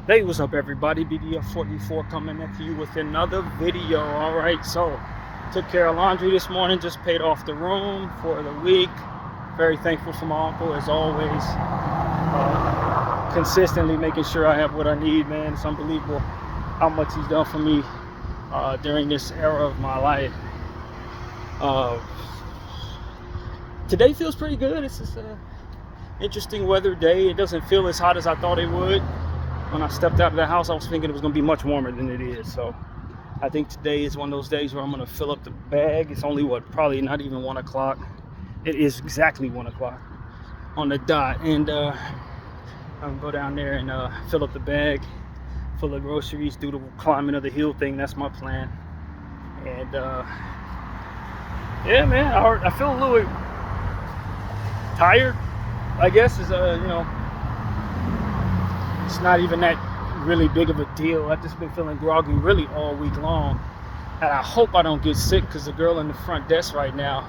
Hey, what's up, everybody? Bdf 44 coming at you with another video. All right, so took care of laundry this morning, just paid off the room for the week. Very thankful for my uncle, as always. Consistently making sure I have what I need, man. It's unbelievable how much he's done for me during this era of my life. Today feels pretty good. It's just an interesting weather day. It doesn't feel as hot as I thought it would. When I stepped out of the house, I was thinking it was going to be much warmer than it is. So I think today is one of those days where I'm going to fill up the bag. It's only, probably not even 1 o'clock. It is exactly 1 o'clock on the dot. And I'm going to go down there and fill up the bag full of groceries, do the climbing of the hill thing. That's my plan. And yeah, man, I feel a little tired, I guess, is it's not even that really big of a deal. I've just been feeling groggy really all week long, and I hope I don't get sick, because the girl in the front desk right now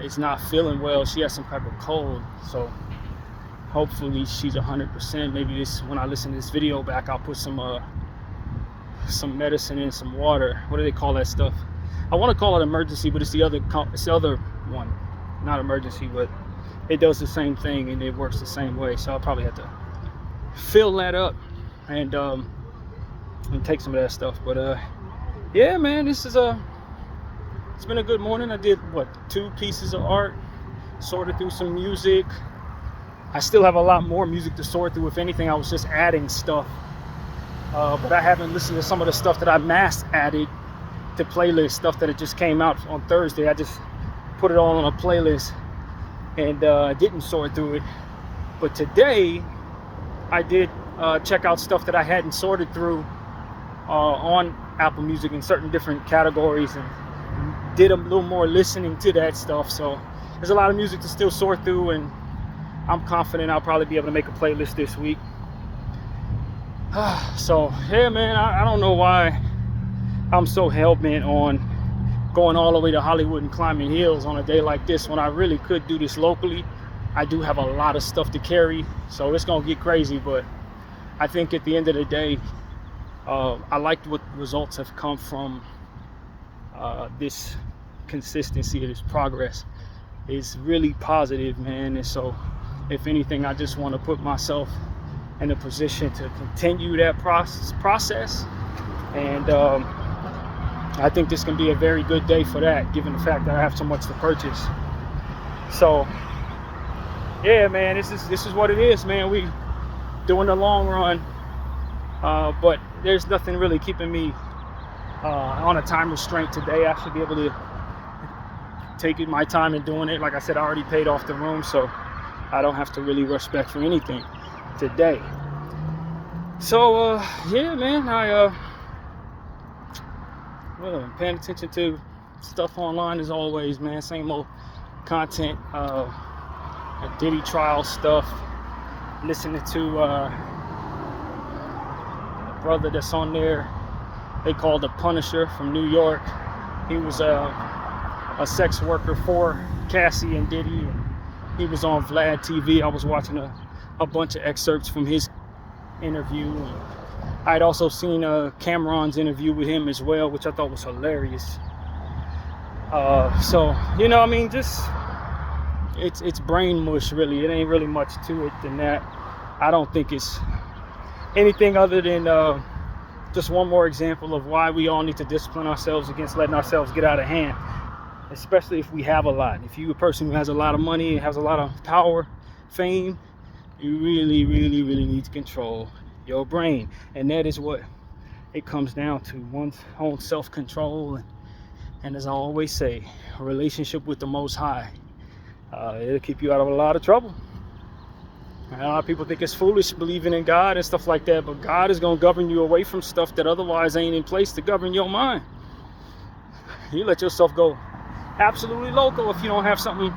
is not feeling well. She has some type of cold, so hopefully she's 100%. Maybe when I listen to this video back, I'll put some medicine in some water. What do they call that stuff? I want to call it emergency, but it's the other one. Not emergency, but it does the same thing and it works the same way. So I'll probably have to fill that up and take some of that stuff. But yeah, man, it's been a good morning. I did 2 pieces of art, sorted through some music. I still have a lot more music to sort through. If anything, I was just adding stuff, but I haven't listened to some of the stuff that I mass added to playlist, stuff that it just came out on Thursday. I just put it all on a playlist and didn't sort through it. But today I did check out stuff that I hadn't sorted through on Apple Music in certain different categories, and did a little more listening to that stuff. So there's a lot of music to still sort through, and I'm confident I'll probably be able to make a playlist this week. So yeah, man, I don't know why I'm so hell-bent on going all the way to Hollywood and climbing hills on a day like this, when I really could do this locally. I do have a lot of stuff to carry, so it's gonna get crazy. But I think at the end of the day, I liked what results have come from this consistency, this progress is really positive, man. And so if anything, I just want to put myself in a position to continue that process. And I think this can be a very good day for that, given the fact that I have so much to purchase. So yeah, man, this is what it is, man. We doing the long run, but there's nothing really keeping me on a time restraint today. I should be able to take my time in doing it. Like I said, I already paid off the room, so I don't have to really rush back for anything today. So yeah, man, I'm paying attention to stuff online as always, man. Same old content. Diddy trial stuff, listening to a brother that's on there they call the Punisher from New York. He was a sex worker for Cassie and Diddy. He was on Vlad TV. I was watching a bunch of excerpts from his interview. I'd also seen Cameron's interview with him as well, which I thought was hilarious. So, I mean, just it's brain mush, really. It ain't really much to it than that. I don't think it's anything other than just one more example of why we all need to discipline ourselves against letting ourselves get out of hand, especially if we have a lot. If you're a person who has a lot of money and has a lot of power, fame, you really, really, really need to control your brain. And that is what it comes down to, one's own self-control. And as I always say, a relationship with the Most High. It'll keep you out of a lot of trouble. And a lot of people think it's foolish believing in God and stuff like that, but God is going to govern you away from stuff that otherwise ain't in place to govern your mind. You let yourself go absolutely loco if you don't have something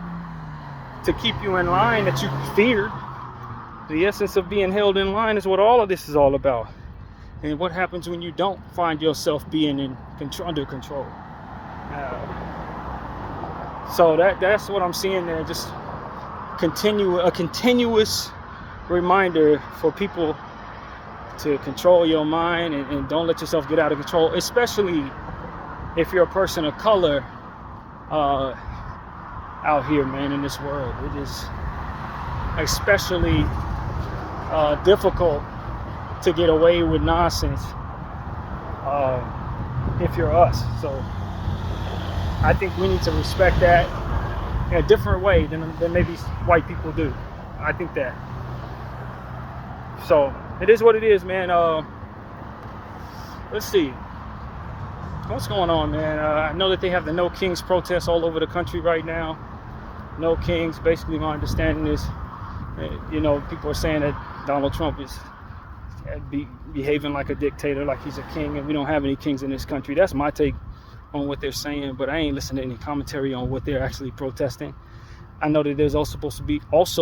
to keep you in line that you feared. The essence of being held in line is what all of this is all about. And what happens when you don't find yourself being under control? So that's what I'm seeing there. Just a continuous reminder for people to control your mind and don't let yourself get out of control, especially if you're a person of color out here, man, in this world. It is especially difficult to get away with nonsense if you're us. So I think we need to respect that in a different way than maybe white people do. I think that. So it is what it is, man. Let's see. What's going on, man? I know that they have the No Kings protests all over the country right now. No Kings. Basically, my understanding is, you know, people are saying that Donald Trump is behaving like a dictator, like he's a king, and we don't have any kings in this country. That's my take on what they're saying, but I ain't listening to any commentary on what they're actually protesting. I know that there's also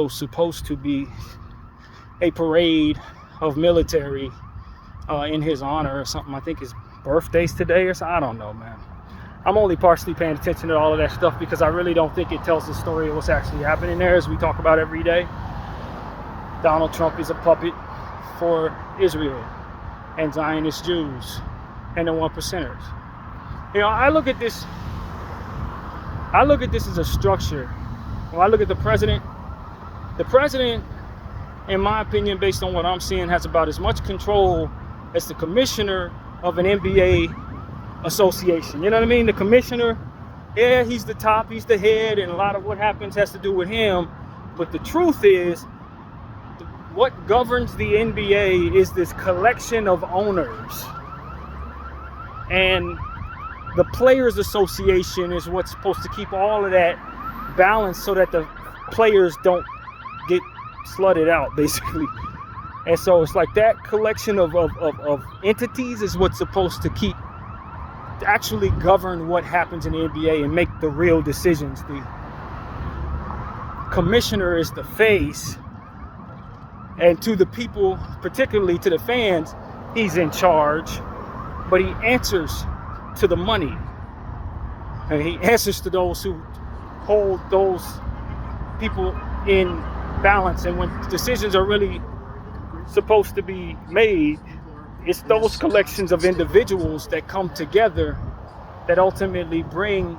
supposed to be a parade of military in his honor or something. I think his birthday's today or something. I don't know, man. I'm only partially paying attention to all of that stuff because I really don't think it tells the story of what's actually happening there, as we talk about every day. Donald Trump is a puppet for Israel and Zionist Jews and the 1%ers. You know, I look at this as a structure. When I look at the president, in my opinion, based on what I'm seeing, has about as much control as the commissioner of an NBA association. You know what I mean? The commissioner, yeah, he's the top, he's the head, and a lot of what happens has to do with him. But the truth is, what governs the NBA is this collection of owners. And the Players Association is what's supposed to keep all of that balanced so that the players don't get slutted out, basically. And so it's like that collection of entities is what's supposed to actually govern what happens in the NBA and make the real decisions. The commissioner is the face, and to the people, particularly to the fans, he's in charge, but he answers to the money. And he answers to those who hold those people in balance. And when decisions are really supposed to be made, it's those collections of individuals that come together that ultimately bring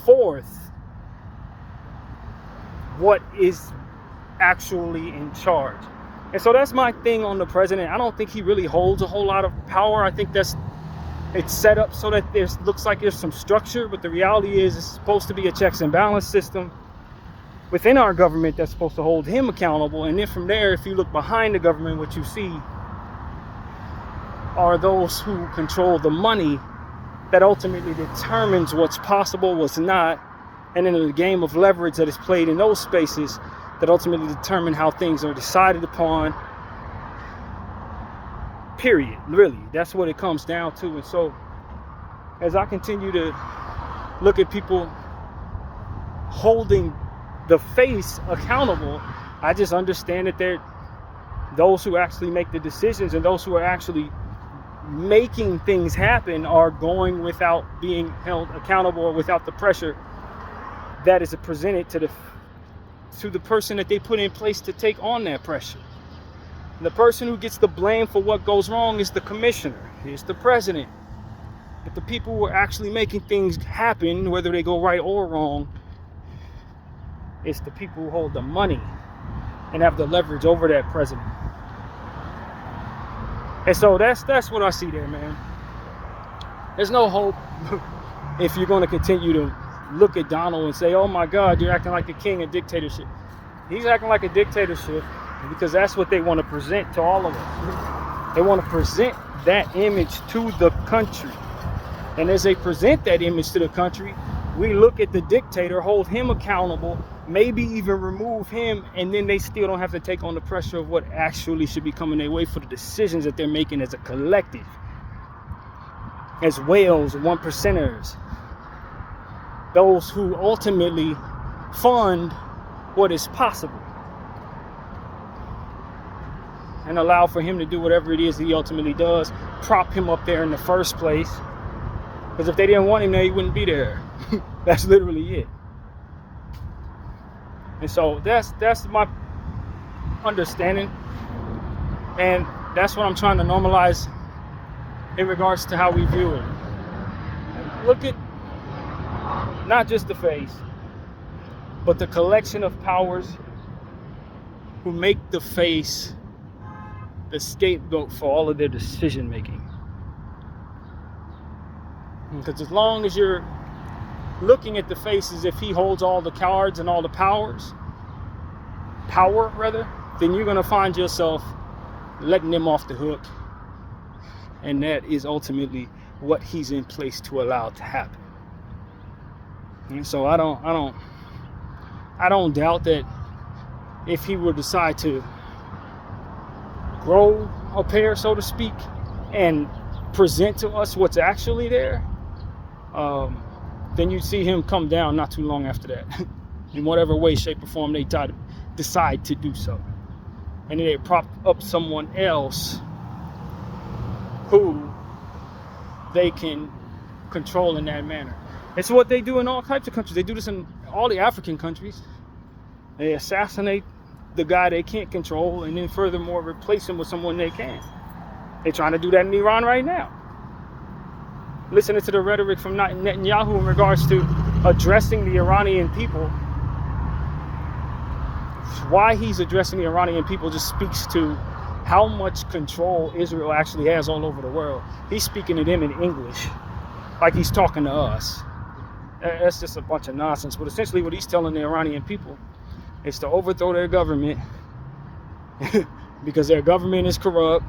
forth what is actually in charge. And so that's my thing on the president. I don't think he really holds a whole lot of power. I think it's set up so that looks like there's some structure, but the reality is it's supposed to be a checks and balance system within our government that's supposed to hold him accountable. And then from there, if you look behind the government, what you see are those who control the money that ultimately determines what's possible, what's not, and then the game of leverage that is played in those spaces that ultimately determine how things are decided upon. Period. Really, that's what it comes down to. And so as I continue to look at people holding the face accountable, I just understand that they're those who actually make the decisions and those who are actually making things happen are going without being held accountable or without the pressure that is presented to the person that they put in place to take on that pressure. And the person who gets the blame for what goes wrong is the commissioner, it's the president. But the people who are actually making things happen, whether they go right or wrong, it's the people who hold the money and have the leverage over that president. And so that's what I see there, man. There's no hope if you're going to continue to look at Donald and say, oh my God, you're acting like a king of dictatorship. He's acting like a dictatorship because that's what they want to present to all of us. They want to present that image to the country. And as they present that image to the country, we look at the dictator, hold him accountable, maybe even remove him, and then they still don't have to take on the pressure of what actually should be coming their way for the decisions that they're making as a collective, as whales, 1%ers, those who ultimately fund what is possible and allow for him to do whatever it is he ultimately does, prop him up there in the first place. Because if they didn't want him there, he wouldn't be there. That's literally it. And so that's my understanding. And That's what I'm trying to normalize in regards to how we view it. Look at not just the face, but the collection of powers who make the face the scapegoat for all of their decision making. Because as long as you're looking at the face as if he holds all the cards and all the power, then you're going to find yourself letting him off the hook. And that is ultimately what he's in place to allow to happen. And so I don't doubt that if he would decide to grow a pair, so to speak, and present to us what's actually there, then you'd see him come down not too long after that. In whatever way, shape, or form they decide to do so. And then they prop up someone else who they can control in that manner. It's what they do in all types of countries. They do this in all the African countries. They assassinate the guy they can't control and then furthermore replace him with someone they can. They're trying to do that in Iran right now. Listening to the rhetoric from Netanyahu in regards to addressing the Iranian people, why he's addressing the Iranian people just speaks to how much control Israel actually has all over the world. He's speaking to them in English, like he's talking to us. That's just a bunch of nonsense. But essentially what he's telling the Iranian people is to overthrow their government because their government is corrupt.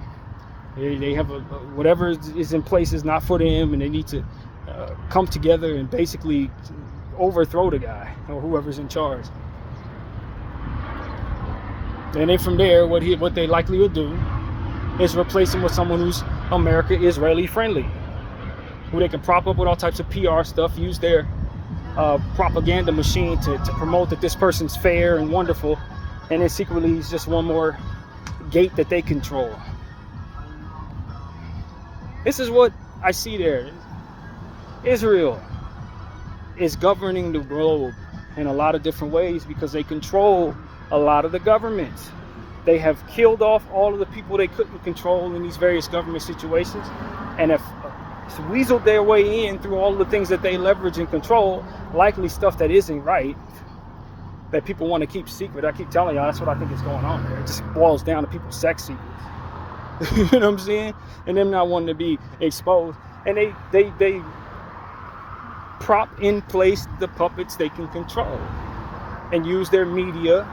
They have whatever is in place is not for them, and they need to come together and basically overthrow the guy or whoever's in charge. And then from there, what they likely would do is replace him with someone who's America-Israeli friendly, who they can prop up with all types of PR stuff, use their propaganda machine to promote that this person's fair and wonderful, and then secretly he's just one more gate that they control. This is what I see there. Israel is governing the globe in a lot of different ways because they control a lot of the governments. They have killed off all of the people they couldn't control in these various government situations and have weaseled their way in through all of the things that they leverage and control, likely stuff that isn't right, that people want to keep secret. I keep telling y'all, that's what I think is going on there. It just boils down to people's sex secrets. You know what I'm saying? And them not wanting to be exposed. And they prop in place the puppets they can control and use their media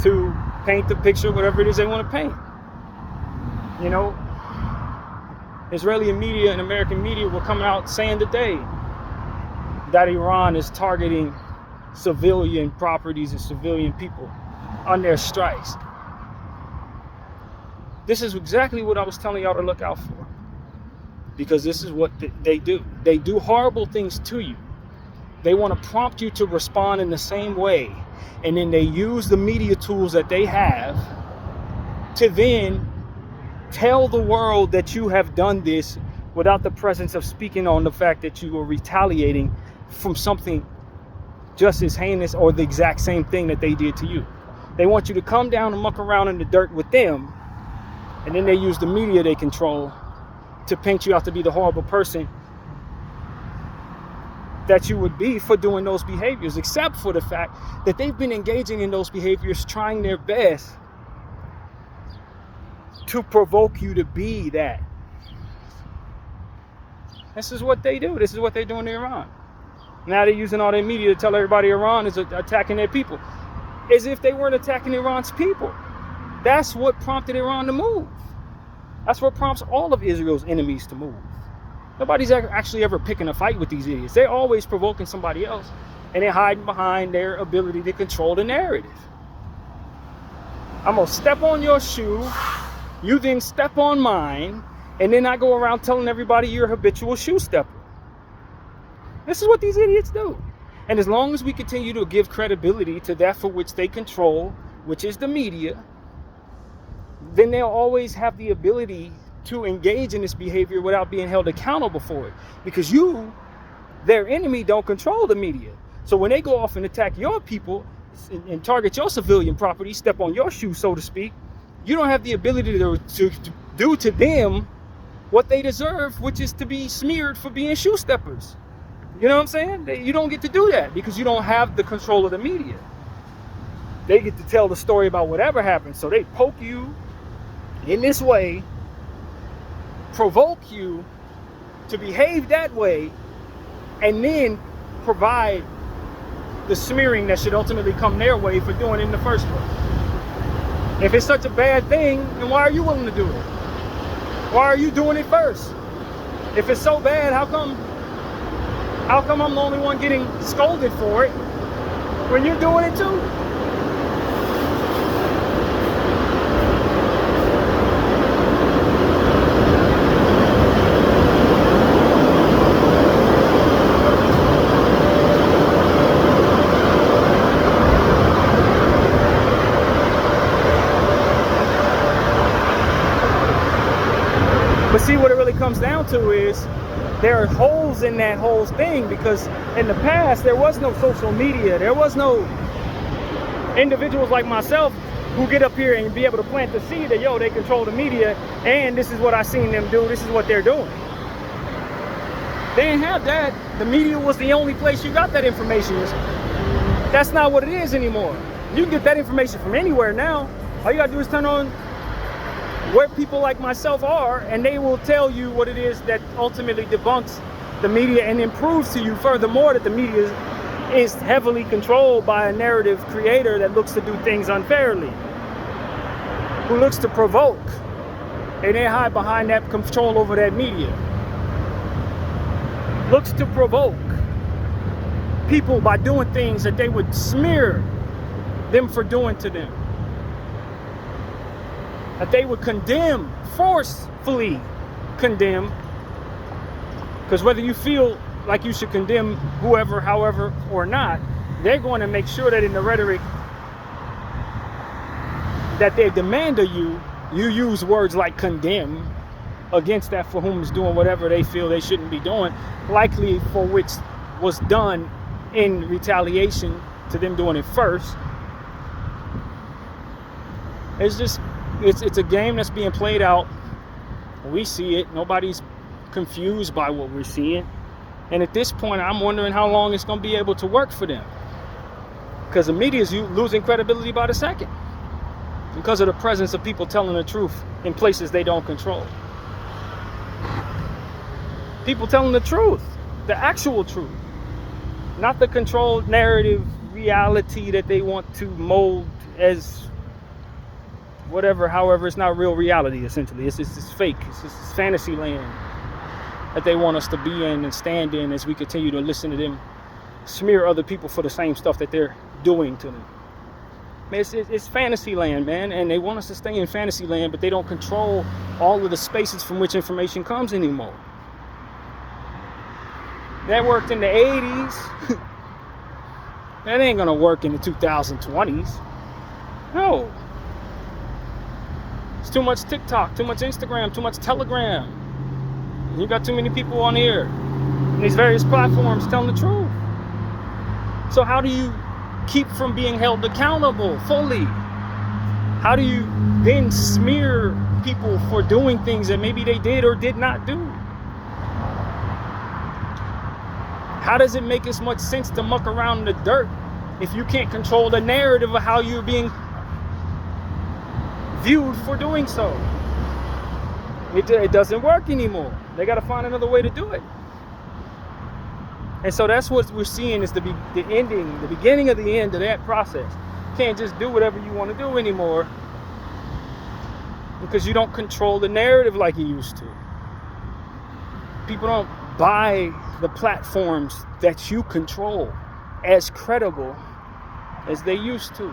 to paint the picture, whatever it is they want to paint. You know, Israeli media and American media were coming out saying today that Iran is targeting civilian properties and civilian people on their strikes. This is exactly what I was telling y'all to look out for. Because this is what they do. They do horrible things to you. They want to prompt you to respond in the same way. And then they use the media tools that they have to then tell the world that you have done this without the presence of speaking on the fact that you are retaliating from something just as heinous or the exact same thing that they did to you. They want you to come down and muck around in the dirt with them. And then they use the media they control to paint you out to be the horrible person that you would be for doing those behaviors, except for the fact that they've been engaging in those behaviors, trying their best to provoke you to be that. This is what they do. This is what they're doing in Iran. Now they're using all their media to tell everybody Iran is attacking their people, as if they weren't attacking Iran's people. That's what prompted Iran to move. That's what prompts all of Israel's enemies to move. Nobody's actually ever picking a fight with these idiots. They're always provoking somebody else, and they're hiding behind their ability to control the narrative. I'm going to step on your shoe, you then step on mine, and then I go around telling everybody you're a habitual shoe stepper. This is what these idiots do. And as long as we continue to give credibility to that for which they control, which is the media, then they'll always have the ability to engage in this behavior without being held accountable for it. Because you, their enemy, don't control the media. So when they go off and attack your people and target your civilian property, step on your shoe, so to speak, you don't have the ability to do to them what they deserve, which is to be smeared for being shoe steppers. You know what I'm saying? You don't get to do that because you don't have the control of the media. They get to tell the story about whatever happened. So they poke you in this way, provoke you to behave that way, and then provide the smearing that should ultimately come their way for doing it in the first place. If it's such a bad thing, then why are you willing to do it? Why are you doing it first? If it's so bad, how come I'm the only one getting scolded for it when you're doing it too? But see, what it really comes down to is there are holes in that whole thing, because in the past there was no social media. There was no individuals like myself who get up here and be able to plant the seed that, yo, they control the media and this is what I seen them do, this is what they're doing. They didn't have that. The media was the only place you got that information. That's not what it is anymore. You can get that information from anywhere now. All you gotta do is turn on where people like myself are, and they will tell you what it is that ultimately debunks the media and then proves to you furthermore that the media is heavily controlled by a narrative creator that looks to do things unfairly, who looks to provoke, and they hide behind that control over that media. Looks to provoke people by doing things that they would smear them for doing to them, that they would condemn, forcefully condemn, because whether you feel like you should condemn whoever, however, or not, they're going to make sure that in the rhetoric that they demand of you, you use words like condemn against that for whom is doing whatever they feel they shouldn't be doing, likely for which was done in retaliation to them doing it first. It's a game that's being played out. We see it. Nobody's confused by what we're seeing. And at this point, I'm wondering how long it's going to be able to work for them. Because the media is losing credibility by the second. Because of the presence of people telling the truth in places they don't control. People telling the truth. The actual truth. Not the controlled narrative reality that they want to mold as whatever, however, it's not real reality, essentially. It's fake. It's just fantasy land that they want us to be in and stand in as we continue to listen to them smear other people for the same stuff that they're doing to them. Man, it's fantasy land, man, and they want us to stay in fantasy land, but they don't control all of the spaces from which information comes anymore. That worked in the 80s. That ain't gonna work in the 2020s. No. It's too much TikTok, too much Instagram, too much Telegram. You got too many people on here, on these various platforms telling the truth. So how do you keep from being held accountable fully? How do you then smear people for doing things that maybe they did or did not do? How does it make as much sense to muck around in the dirt if you can't control the narrative of how you're being viewed for doing so? It doesn't work anymore. They got to find another way to do it. And so that's what we're seeing is the beginning of the end of that process. You can't just do whatever you want to do anymore because you don't control the narrative like you used to. People don't buy the platforms that you control as credible as they used to.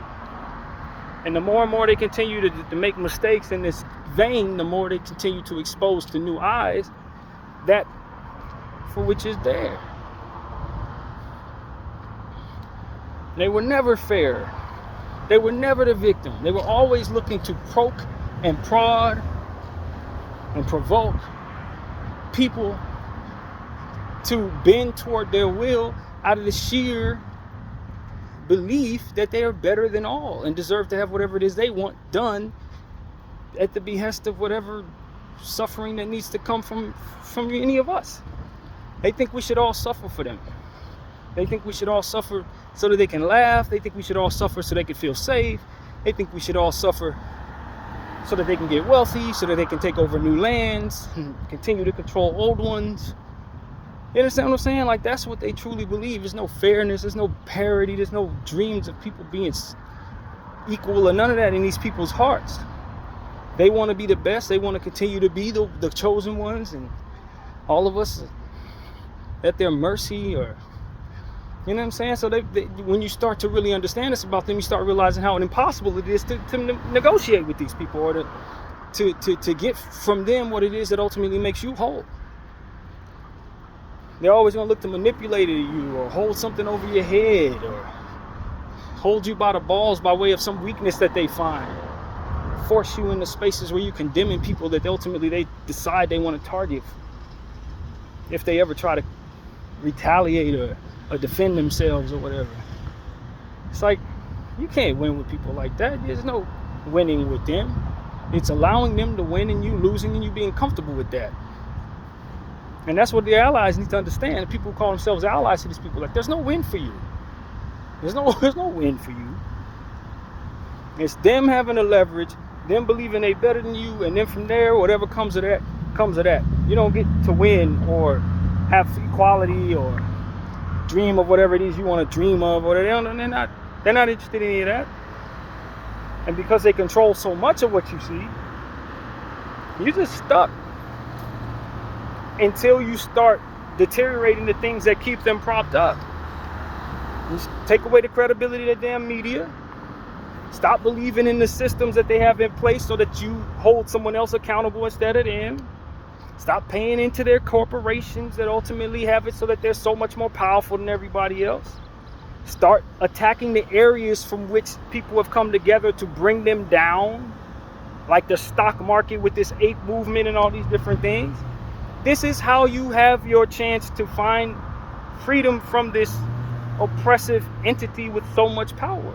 And the more and more they continue to make mistakes in this vein, the more they continue to expose to new eyes that for which is there. They were never fair. They were never the victim. They were always looking to poke and prod and provoke people to bend toward their will out of the sheer belief that they are better than all and deserve to have whatever it is they want done at the behest of whatever suffering that needs to come from any of us. They think we should all suffer for them. They think we should all suffer so that they can laugh. They think we should all suffer so they can feel safe. They think we should all suffer so that they can get wealthy, so that they can take over new lands and continue to control old ones. You understand what I'm saying? Like, that's what they truly believe. There's no fairness, there's no parity, there's no dreams of people being equal or none of that in these people's hearts. They want to be the best. They want to continue to be the chosen ones, and all of us at their mercy, or, you know what I'm saying? So when you start to really understand this about them, you start realizing how impossible it is to negotiate with these people, or to get from them what it is that ultimately makes you whole. They're always going to look to manipulate you, or hold something over your head, or hold you by the balls by way of some weakness that they find. Force you into spaces where you're condemning people that ultimately they decide they want to target if they ever try to retaliate or defend themselves or whatever. It's like, you can't win with people like that. There's no winning with them. It's allowing them to win and you losing and you being comfortable with that. And that's what the allies need to understand. People who call themselves allies to these people, like, there's no win for you. There's no win for you. It's them having the leverage, them believing they better than you, and then from there, whatever comes of that, comes of that. You don't get to win or have equality or dream of whatever it is you want to dream of, or they're not interested in any of that. And because they control so much of what you see, you're just stuck until you start deteriorating the things that keep them propped up. You take away the credibility of the damn media. Stop believing in the systems that they have in place so that you hold someone else accountable instead of them. Stop paying into their corporations that ultimately have it so that they're so much more powerful than everybody else. Start attacking the areas from which people have come together to bring them down, like the stock market with this ape movement and all these different things. This is how you have your chance to find freedom from this oppressive entity with so much power.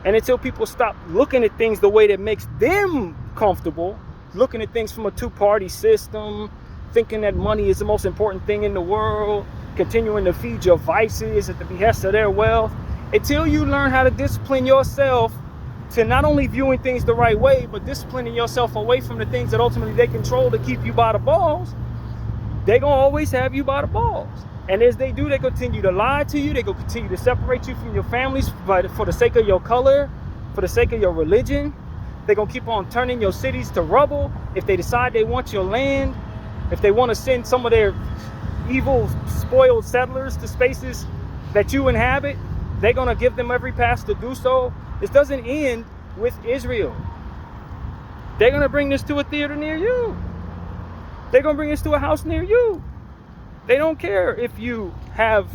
And until people stop looking at things the way that makes them comfortable, looking at things from a two-party system, thinking that money is the most important thing in the world, continuing to feed your vices at the behest of their wealth, until you learn how to discipline yourself to not only viewing things the right way, but disciplining yourself away from the things that ultimately they control to keep you by the balls, they're going to always have you by the balls. And as they do, they continue to lie to you. They going to continue to separate you from your families for the sake of your color, for the sake of your religion. They're going to keep on turning your cities to rubble. If they decide they want your land, if they want to send some of their evil, spoiled settlers to spaces that you inhabit, they're going to give them every pass to do so. This doesn't end with Israel. They're going to bring this to a theater near you. They're going to bring this to a house near you. They don't care if you have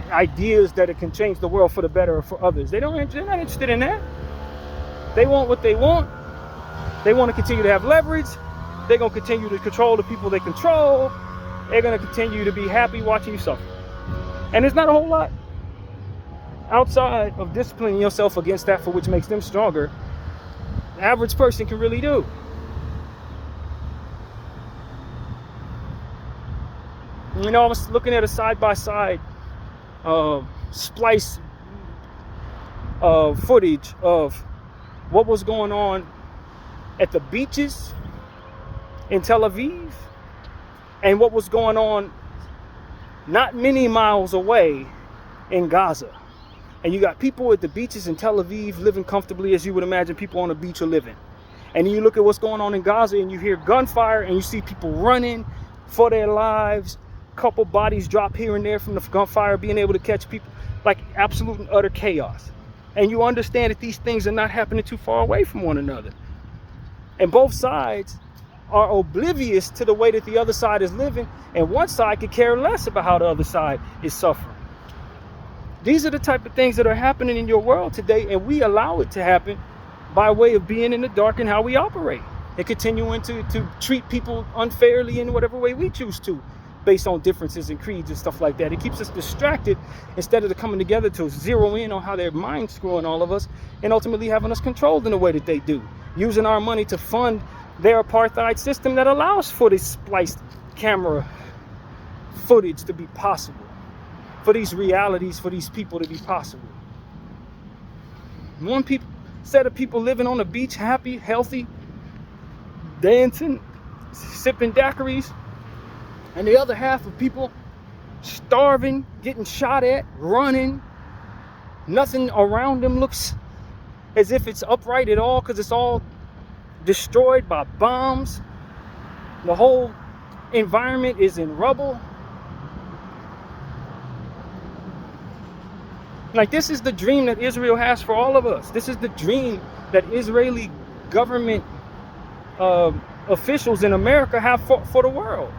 ideas that it can change the world for the better or for others. They're not interested in that. They want what they want. They want to continue to have leverage. They're going to continue to control the people they control. They're going to continue to be happy watching you suffer. And there's not a whole lot outside of disciplining yourself against that for which makes them stronger, the average person can really do. You know, I was looking at a side-by-side splice footage of what was going on at the beaches in Tel Aviv and what was going on not many miles away in Gaza. And you got people at the beaches in Tel Aviv living comfortably as you would imagine people on a beach are living. And then you look at what's going on in Gaza and you hear gunfire and you see people running for their lives. Couple bodies drop here and there from the gunfire, being able to catch people, like absolute and utter chaos. And you understand that these things are not happening too far away from one another. And both sides are oblivious to the way that the other side is living, and one side could care less about how the other side is suffering. These are the type of things that are happening in your world today, and we allow it to happen by way of being in the dark and how we operate, and continuing to treat people unfairly in whatever way we choose to, based on differences in creeds and stuff like that. It keeps us distracted instead of coming together to zero in on how their mind's screwing all of us and ultimately having us controlled in the way that they do, using our money to fund their apartheid system that allows for this spliced camera footage to be possible, for these realities, for these people to be possible. One set of people living on the beach, happy, healthy, dancing, sipping daiquiris, and the other half of people starving, getting shot at, running. Nothing around them looks as if it's upright at all because it's all destroyed by bombs. The whole environment is in rubble. Like, this is the dream that Israel has for all of us. This is the dream that Israeli government officials in America have for the world,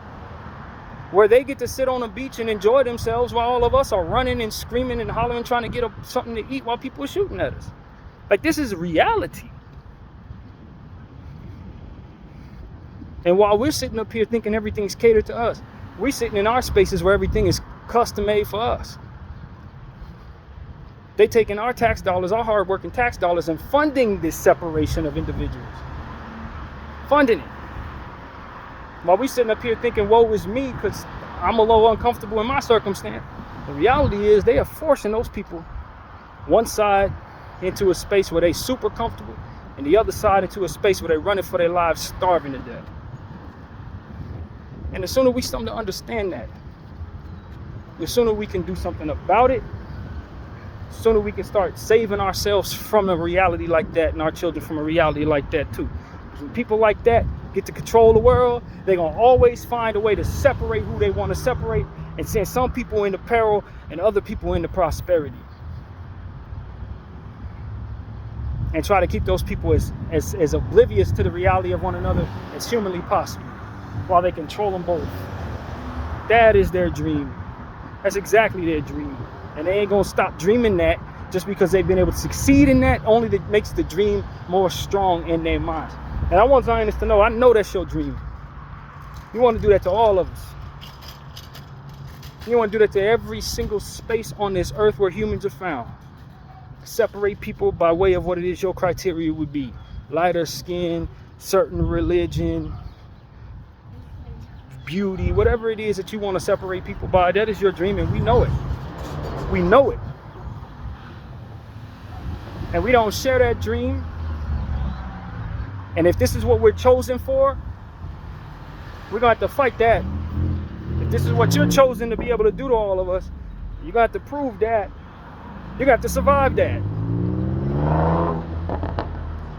where they get to sit on a beach and enjoy themselves while all of us are running and screaming and hollering trying to get something to eat while people are shooting at us. Like, this is reality. And while we're sitting up here thinking everything's catered to us, we're sitting in our spaces where everything is custom made for us. They taking our tax dollars, our hard-working tax dollars, and funding this separation of individuals. Funding it. While we sitting up here thinking, woe is me, because I'm a little uncomfortable in my circumstance. The reality is they are forcing those people, one side into a space where they super comfortable, and the other side into a space where they're running for their lives, starving to death. And the sooner we start to understand that, the sooner we can do something about it, the sooner we can start saving ourselves from a reality like that and our children from a reality like that too. When people like that get to control the world, they're going to always find a way to separate who they want to separate and send some people into peril and other people into prosperity. And try to keep those people as oblivious to the reality of one another as humanly possible while they control them both. That is their dream. That's exactly their dream. And they ain't going to stop dreaming that just because they've been able to succeed in that. Only that makes the dream more strong in their minds. And I want Zionists to know, I know that's your dream. You want to do that to all of us. You want to do that to every single space on this earth where humans are found. Separate people by way of what it is your criteria would be. Lighter skin, certain religion, beauty, whatever it is that you want to separate people by, that is your dream, and we know it. We know it. And we don't share that dream. And if this is what we're chosen for, we're going to have to fight that. If this is what you're chosen to be able to do to all of us, you're going to have to prove that. You're going to have to survive that.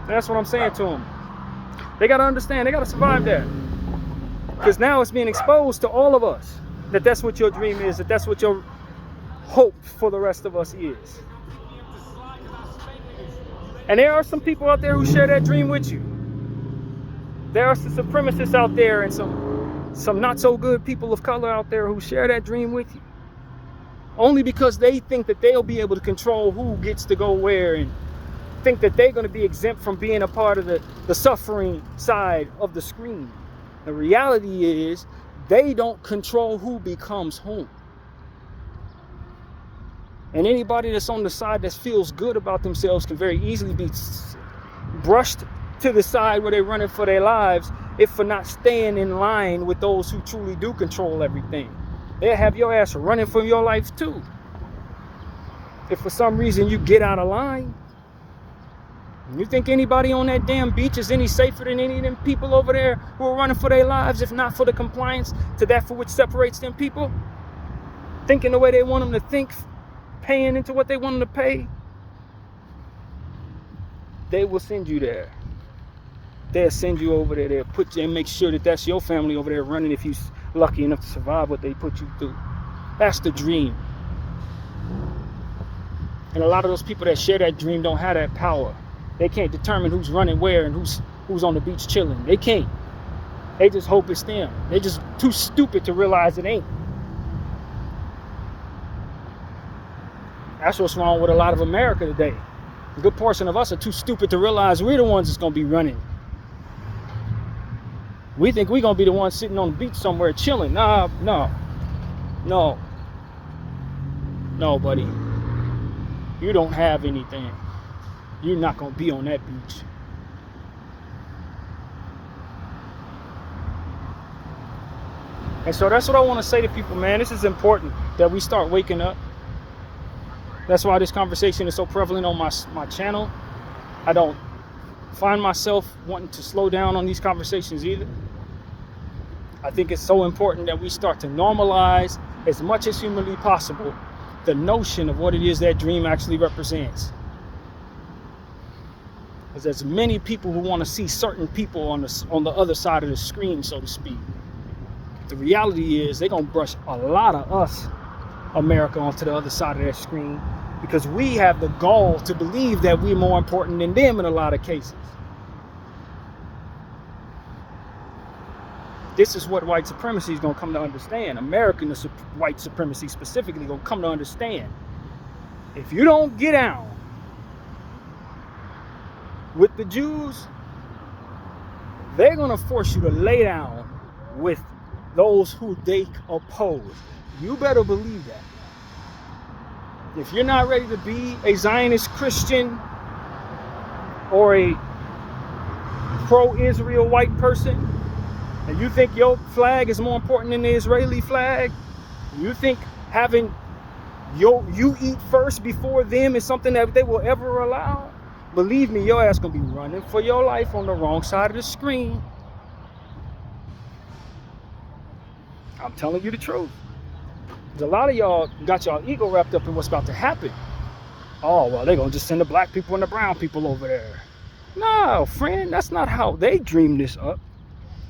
And that's what I'm saying to them. They got to understand, they got to survive that. Because now it's being exposed to all of us that that's what your dream is, that that's what your hope for the rest of us is. And there are some people out there who share that dream with you. There are some supremacists out there and some not so good people of color out there who share that dream with you. Only because they think that they'll be able to control who gets to go where and think that they're going to be exempt from being a part of the suffering side of the screen. The reality is they don't control who becomes whom. And anybody that's on the side that feels good about themselves can very easily be brushed to the side where they're running for their lives if for not staying in line with those who truly do control everything. They'll have your ass running for your life too. If for some reason you get out of line, you think anybody on that damn beach is any safer than any of them people over there who are running for their lives, if not for the compliance to that for which separates them people? Thinking the way they want them to think, paying into what they want them to pay, they will send you there. They'll send you over there. They'll put you and make sure that that's your family over there running if you're lucky enough to survive what they put you through. That's the dream. And a lot of those people that share that dream don't have that power. They can't determine who's running where and who's on the beach chilling. They can't. They just hope it's them. They're just too stupid to realize it ain't. That's what's wrong with a lot of America today. A good portion of us are too stupid to realize we're the ones that's going to be running. We think we're going to be the ones sitting on the beach somewhere chilling. Nah, no, buddy. You don't have anything. You're not going to be on that beach. And so that's what I want to say to people, man. This is important that we start waking up. That's why this conversation is so prevalent on my channel. I don't find myself wanting to slow down on these conversations either. I think it's so important that we start to normalize as much as humanly possible the notion of what it is that dream actually represents. Because there's many people who want to see certain people on the other side of the screen, so to speak. The reality is they're going to brush a lot of us, America, onto the other side of that screen because we have the gall to believe that we're more important than them in a lot of cases. This is what white supremacy is going to come to understand. American white supremacy specifically going to come to understand. If you don't get down with the Jews, they're going to force you to lay down with those who they oppose. You better believe that. If you're not ready to be a Zionist Christian or a pro-Israel white person, and you think your flag is more important than the Israeli flag, you think having you eat first before them is something that they will ever allow, believe me, your ass gonna be running for your life on the wrong side of the screen. I'm telling you the truth. There's a lot of y'all got y'all ego wrapped up in what's about to happen. Oh, well, they're gonna just send the black people and the brown people over there. No, friend, that's not how they dream this up.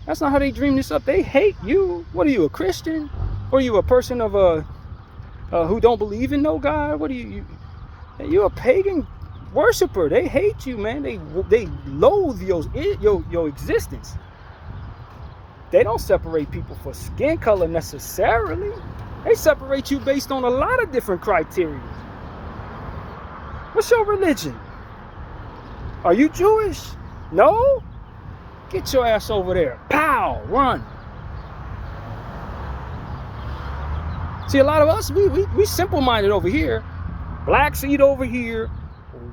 That's not how they dream this up. They hate you. What are you, a Christian? Or are you a person of who don't believe in no God? What are you? You're a pagan worshiper. They hate you, man. They loathe your existence. They don't separate people for skin color necessarily. They separate you based on a lot of different criteria. What's your religion? Are you Jewish? No? Get your ass over there. Pow! Run. See, a lot of us, we simple-minded over here. Blacks eat over here.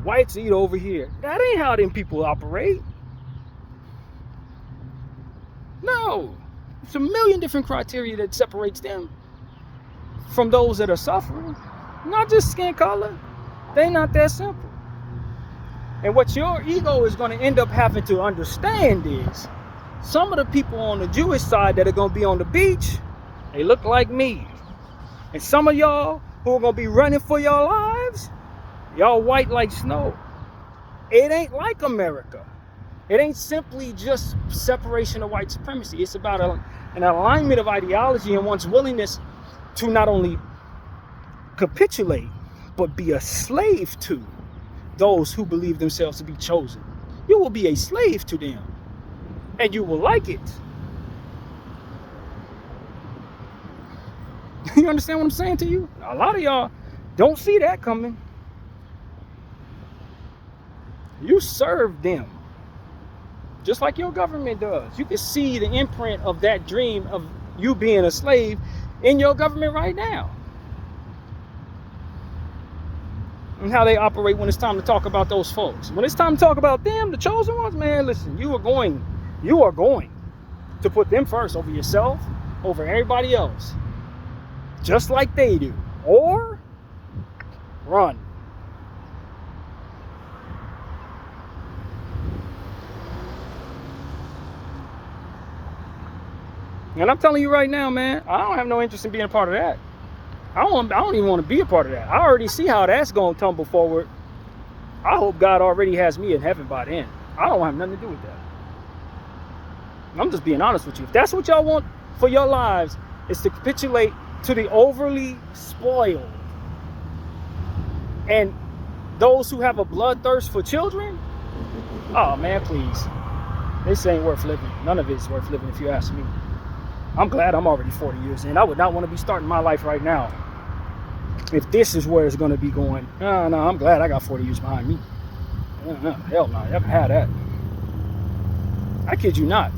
Whites eat over here. That ain't how them people operate. No. It's a million different criteria that separates them from those that are suffering. Not just skin color. They not that simple. And what your ego is going to end up having to understand is some of the people on the Jewish side that are going to be on the beach, they look like me. And some of y'all who are going to be running for your lives, y'all white like snow. It ain't like America. It ain't simply just separation of white supremacy. It's about an alignment of ideology and one's willingness to not only capitulate, but be a slave to those who believe themselves to be chosen. You will be a slave to them, and you will like it. You understand what I'm saying to you? A lot of y'all don't see that coming. You serve them, just like your government does. You can see the imprint of that dream of you being a slave in your government right now. And how they operate when it's time to talk about those folks. When it's time to talk about them, the chosen ones, man, listen, you are going to put them first over yourself, over everybody else. Just like they do. Or run. And I'm telling you right now, man, I don't have no interest in being a part of that. I don't even want to be a part of that. I already see how that's going to tumble forward. I hope God already has me in heaven by then. I don't have nothing to do with that. I'm just being honest with you. If that's what y'all want for your lives, is to capitulate to the overly spoiled and those who have a bloodthirst for children, oh man, please. This ain't worth living. None of it is worth living if you ask me. I'm glad I'm already 40 years in. I would not want to be starting my life right now if this is where it's going to be going. No, I'm glad I got 40 years behind me. Hell no, I haven't had that. I kid you not.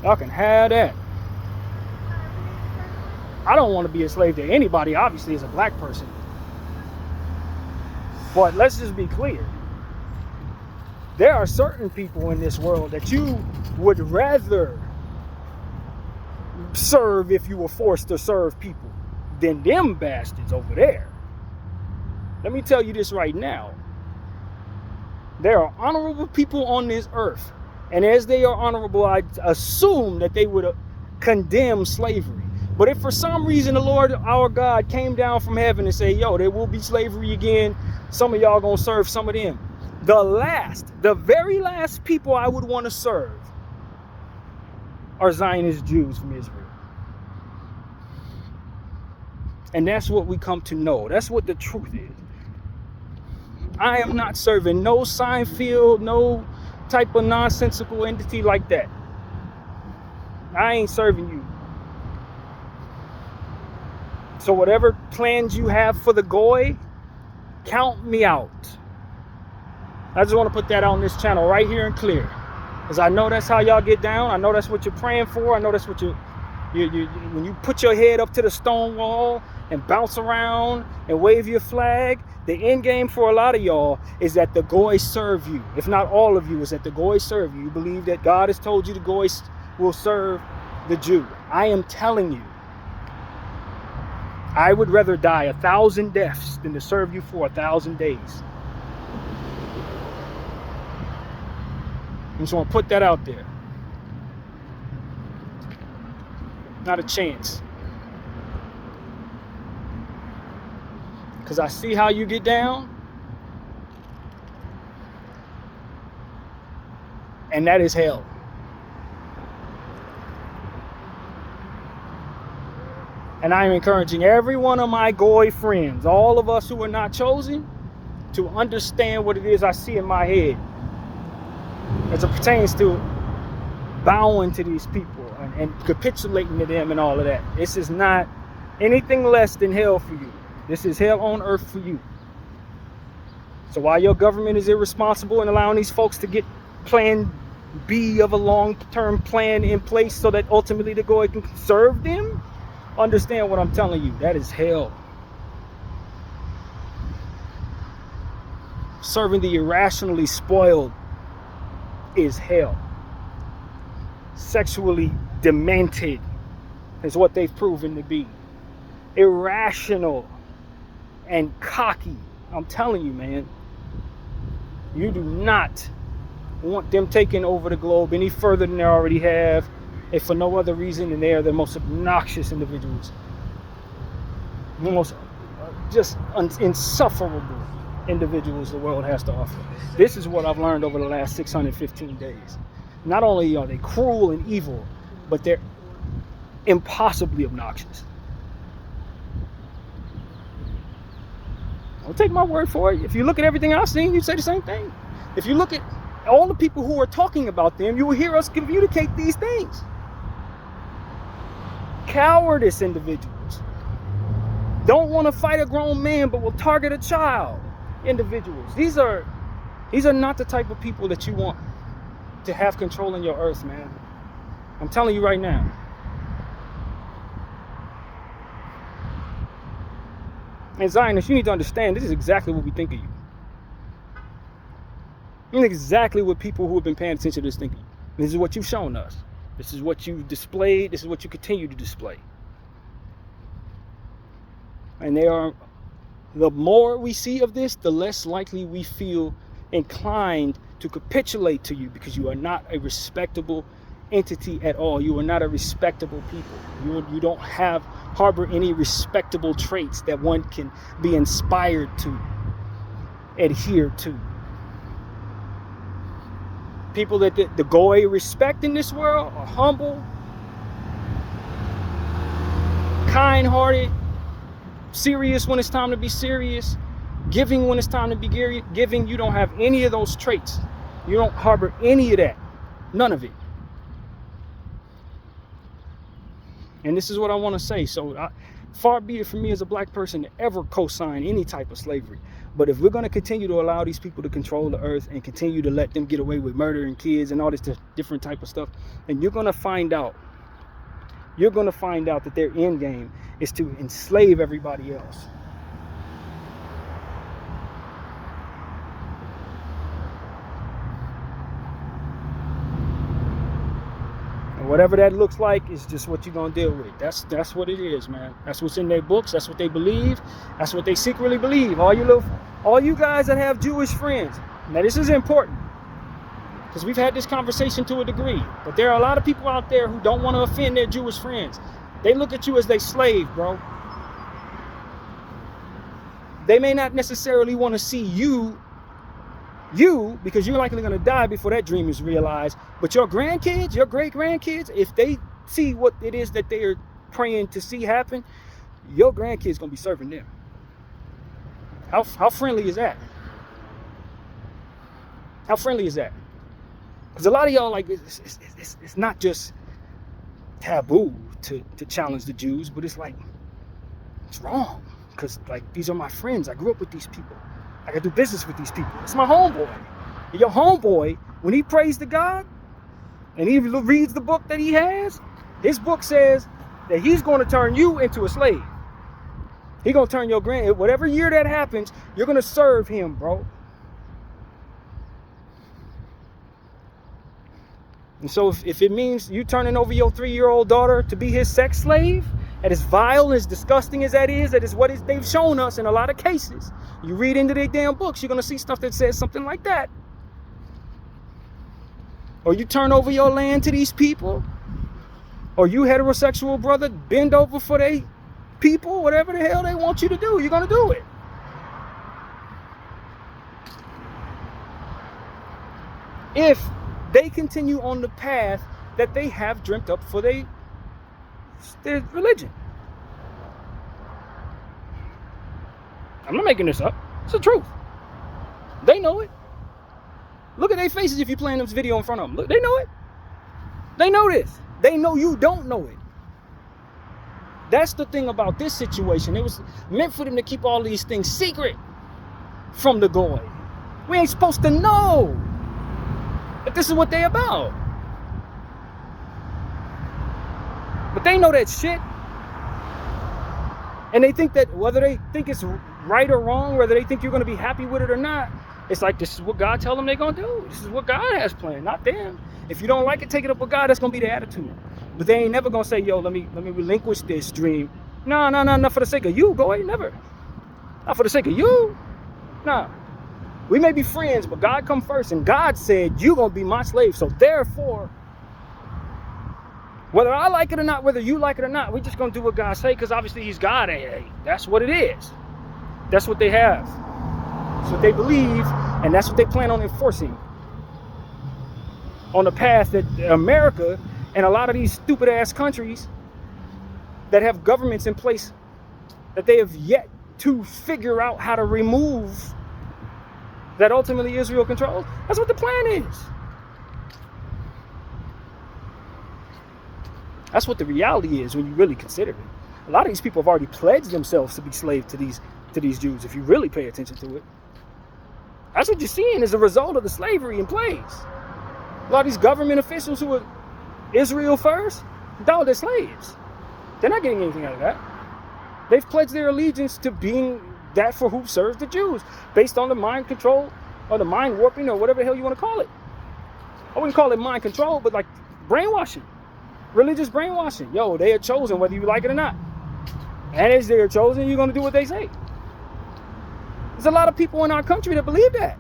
Y'all can have that. I don't want to be a slave to anybody, obviously, as a black person. But let's just be clear. There are certain people in this world that you would rather serve if you were forced to serve people than them bastards over there. Let me tell you this right now. There are honorable people on this earth. And as they are honorable, I assume that they would condemn slavery. But if for some reason the Lord, our God, came down from heaven and said, yo, there will be slavery again, some of y'all gonna serve some of them. The very last people I would want to serve are Zionist Jews from Israel. And that's what we come to know. That's what the truth is. I am not serving no Seinfeld, no type of nonsensical entity like that. I ain't serving you. So whatever plans you have for the goy, count me out. I just want to put that on this channel right here and clear. Because I know that's how y'all get down. I know that's what you're praying for. I know that's what you when you put your head up to the stone wall and bounce around and wave your flag, the end game for a lot of y'all is that the goy serve you. If not all of you, is that the goy serve you. You believe that God has told you the goy will serve the Jew. I am telling you, I would rather die 1,000 deaths than to serve you for 1,000 days. I just want to put that out there. Not a chance. Because I see how you get down. And that is hell. And I am encouraging every one of my goy friends, all of us who are not chosen, to understand what it is I see in my head as it pertains to bowing to these people and capitulating to them and all of that. This is not anything less than hell for you. This is hell on earth for you. So while your government is irresponsible and allowing these folks to get plan B of a long-term plan in place so that ultimately the goy can serve them, understand what I'm telling you. That is hell. Serving the irrationally spoiled is hell. Sexually demented is what they've proven to be. Irrational and cocky. I'm telling you, man. You do not want them taking over the globe any further than they already have, if for no other reason than they are the most obnoxious individuals. The most just insufferable individuals the world has to offer. This is what I've learned over the last 615 days. Not only are they cruel and evil, but they're impossibly obnoxious. Don't take my word for it. If you look at everything I've seen, you say the same thing. If you look at all the people who are talking about them, you will hear us communicate these things. Cowardice individuals. Don't want to fight a grown man, but will target a child. Individuals. These are not the type of people that you want to have control in your earth, man. I'm telling you right now. And Zionists, you need to understand, this is exactly what we think of you. This is exactly what people who have been paying attention to this think of you. This is what you've shown us. This is what you displayed. This is what you continue to display. And the more we see of this, the less likely we feel inclined to capitulate to you, because you are not a respectable entity at all. You are not a respectable people. You don't harbor any respectable traits that one can be inspired to adhere to. People that the goy respect in this world are humble, kind-hearted, serious when it's time to be serious, giving when it's time to be giving. You don't have any of those traits. You don't harbor any of that. None of it. And this is what I want to say. So Far be it from me as a black person to ever co-sign any type of slavery. But if we're going to continue to allow these people to control the earth and continue to let them get away with murdering kids and all this different type of stuff, then you're going to find out that their end game is to enslave everybody else. Whatever that looks like is just what you're gonna deal with. That's what it is, man. That's what's in their books. That's what they believe. That's what they secretly believe. All you guys that have Jewish friends. Now this is important because we've had this conversation to a degree. But there are a lot of people out there who don't want to offend their Jewish friends. They look at you as they slave, bro. They may not necessarily want to see you because you're likely going to die before that dream is realized. But your grandkids, your great-grandkids, if they see what it is that they're praying to see happen, your grandkids going to be serving them. How friendly is that? How friendly is that? Because a lot of y'all, like, it's not just taboo to challenge the Jews, but it's like, it's wrong. Because, like, these are my friends. I grew up with these people. I can do business with these people. It's my homeboy. And your homeboy, when he prays to God and he reads the book that he has, his book says that he's going to turn you into a slave. He's going to turn your whatever year that happens, you're going to serve him, bro. And so if it means you turning over your 3-year-old daughter to be his sex slave, and as vile and as disgusting as that is what they've shown us in a lot of cases. You read into their damn books, you're going to see stuff that says something like that. Or you turn over your land to these people. Or you heterosexual brother bend over for they people, whatever the hell they want you to do, you're going to do it. If they continue on the path that they have dreamt up for their religion. I'm not making this up. It's the truth. They know it. Look at their faces if you're playing this video in front of them. Look, they know it. They know this. They know you don't know it. That's the thing about this situation. It was meant for them to keep all these things secret from the goy. We ain't supposed to know that this is what they about. But they know that shit. And they think that whether they think it's right or wrong, whether they think you're going to be happy with it or not, it's like this is what God tell them they're going to do. This is what God has planned, not them. If you don't like it, take it up with God. That's going to be the attitude. But they ain't never going to say, yo, let me relinquish this dream. No, not for the sake of you, go never. Not for the sake of you. No. We may be friends, but God come first. And God said, you're going to be my slave. So therefore, whether I like it or not, whether you like it or not, we're just going to do what God say, because obviously he's God. Hey, that's what it is. That's what they have. That's what they believe, and that's what they plan on enforcing on the path that America and a lot of these stupid-ass countries that have governments in place that they have yet to figure out how to remove that ultimately Israel controls. That's what the plan is. That's what the reality is when you really consider it. A lot of these people have already pledged themselves to be slaves to these Jews, if you really pay attention to it. That's what you're seeing as a result of the slavery in place. A lot of these government officials who are Israel first, they're slaves. They're not getting anything out of that. They've pledged their allegiance to being that for who serves the Jews, based on the mind control or the mind warping or whatever the hell you want to call it. I wouldn't call it mind control, but like brainwashing. Religious brainwashing. Yo, they are chosen whether you like it or not. And as they are chosen, you're going to do what they say. There's a lot of people in our country that believe that.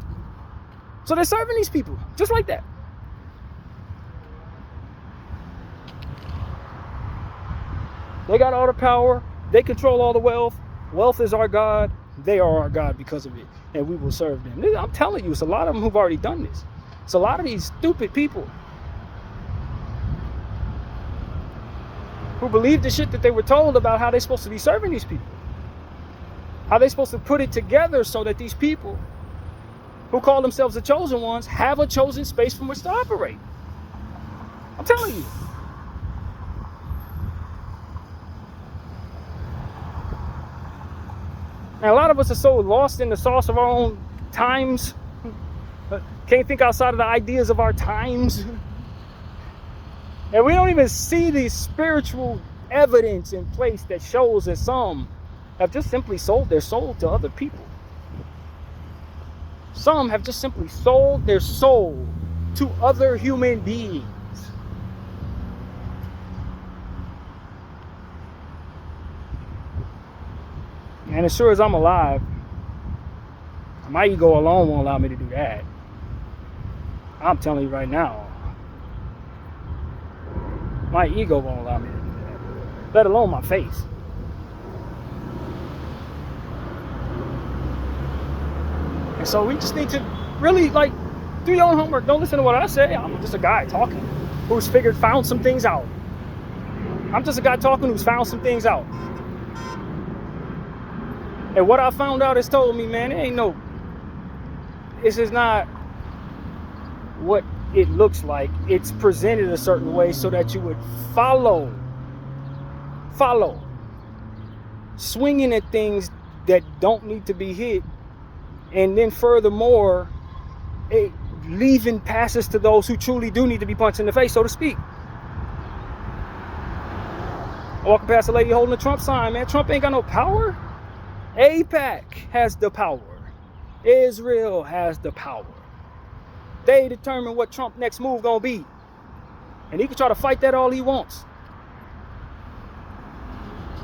So they're serving these people just like that. They got all the power. They control all the wealth. Wealth is our God. They are our God because of it. And we will serve them. I'm telling you, it's a lot of them who've already done this. It's a lot of these stupid people who believe the shit that they were told about how they're supposed to be serving these people. How they're supposed to put it together so that these people who call themselves the chosen ones have a chosen space from which to operate. I'm telling you. And a lot of us are so lost in the sauce of our own times. Can't think outside of the ideas of our times. And we don't even see the spiritual evidence in place that shows that some have just simply sold their soul to other people. Some have just simply sold their soul to other human beings. And as sure as I'm alive, my ego alone won't allow me to do that. I'm telling you right now, my ego won't allow me to do that, let alone my face. And so we just need to really, like, do your own homework. Don't listen to what I say. I'm just a guy talking who's found some things out. I'm just a guy talking who's found some things out. And what I found out has told me, man, this is not what it looks like. It's presented a certain way so that you would follow, swinging at things that don't need to be hit. And then furthermore, leaving passes to those who truly do need to be punched in the face, so to speak. Walking past a lady holding a Trump sign, man. Trump ain't got no power. AIPAC has the power. Israel has the power. They determine what Trump's next move gonna be. And he can try to fight that all he wants.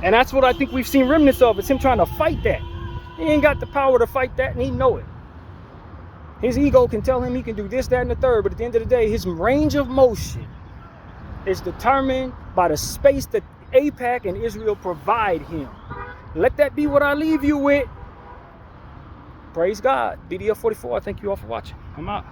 And that's what I think we've seen remnants of. It's him trying to fight that. He ain't got the power to fight that, and he know it. His ego can tell him he can do this, that, and the third, but at the end of the day, his range of motion is determined by the space that AIPAC and Israel provide him. Let that be what I leave you with. Praise God. Bdf 44, I thank you all for watching. I'm out.